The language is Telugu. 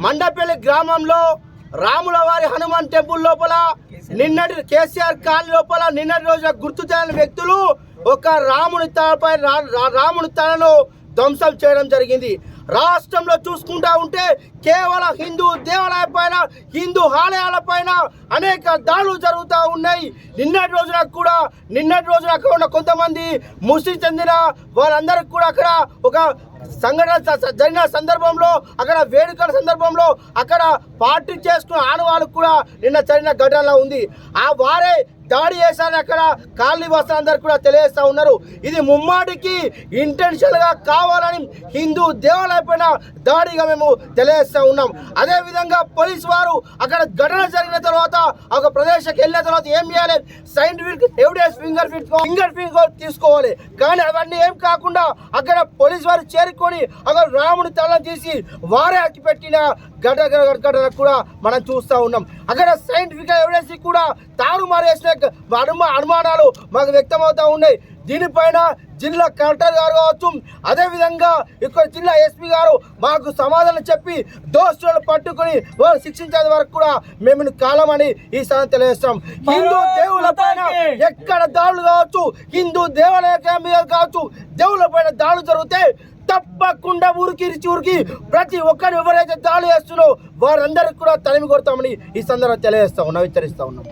మండపల్లి గ్రామంలో రాముల వారి హనుమాన్ టెంపుల్ లోపల నిన్నటి కేసీఆర్ కాలనీ లోపల నిన్నటి రోజున గుర్తు తెలియని వ్యక్తులు ఒక రాముని తలను ధ్వంసం చేయడం జరిగింది. రాష్ట్రంలో చూసుకుంటా ఉంటే కేవలం హిందూ దేవాలయాల పైన, హిందూ ఆలయాల పైన అనేక దాడులు జరుగుతూ ఉన్నాయి. నిన్నటి రోజున అక్కడ ఉన్న కొంతమంది ముస్లిం చెందిన వాళ్ళందరికీ కూడా అక్కడ ఒక సంఘటన జరిగిన సందర్భంలో, అక్కడ వేడుకల సందర్భంలో అక్కడ పార్టీ చేసుకున్న ఆనవాళ్ళు కూడా నిన్న జరిగిన ఘటనలో ఉంది. వారే దాడి చేశారని అక్కడ కాలనీ వాసులందరూ కూడా తెలియజేస్తూ ఉన్నారు. ఇది ముమ్మాటికి ఇంటెన్షన్గా కావాలని హిందూ దేవాలయం పైన దాడిగా మేము తెలియజేస్తూ ఉన్నాం. అదేవిధంగా పోలీసు వారు అక్కడ ఘటన జరిగిన తర్వాత ఒక ప్రదేశానికి వెళ్ళిన తర్వాత ఏం చేయాలి, సైంటిఫిక్ ఎవిడెన్స్ ఫింగర్ ప్రింట్ తీసుకోవాలి. కానీ అవన్నీ ఏం కాకుండా అక్కడ పోలీసు వారు చేరుకొని అక్కడ రాముడి తలను తీసి వారే అక్కిపెట్టిన ఘటన కూడా మనం చూస్తూ ఉన్నాం. అక్కడ సైంటిఫిక్ ఎవిడెన్స్ కూడా తారుమారు చేసిన అనుమానాలు మాకు వ్యక్తమవుతూ ఉన్నాయి. దీనిపైన జిల్లా కలెక్టర్ గారు కావచ్చు, అదేవిధంగా ఇక్కడ జిల్లా ఎస్పీ గారు మాకు సమాధానం చెప్పి దోషులను పట్టుకుని వారు శిక్షించే వరకు కూడా మేము కాలమని ఈ సాయం తెలియజేస్తాం. హిందూ దేవుల పైన ఎక్కడ దాడులు కావచ్చు, హిందూ దేవాలయం మీద కావచ్చు, దేవుల పైన దాడులు జరిగితే తప్పకుండా ఊరికి ప్రతి ఒక్కరు ఎవరైతే దాడులు చేస్తున్నారో వారందరికీ కూడా తరిమి కొడతామని ఈ సందర్భంగా తెలియజేస్తా ఉన్నాం, హెచ్చరిస్తా ఉన్నాం.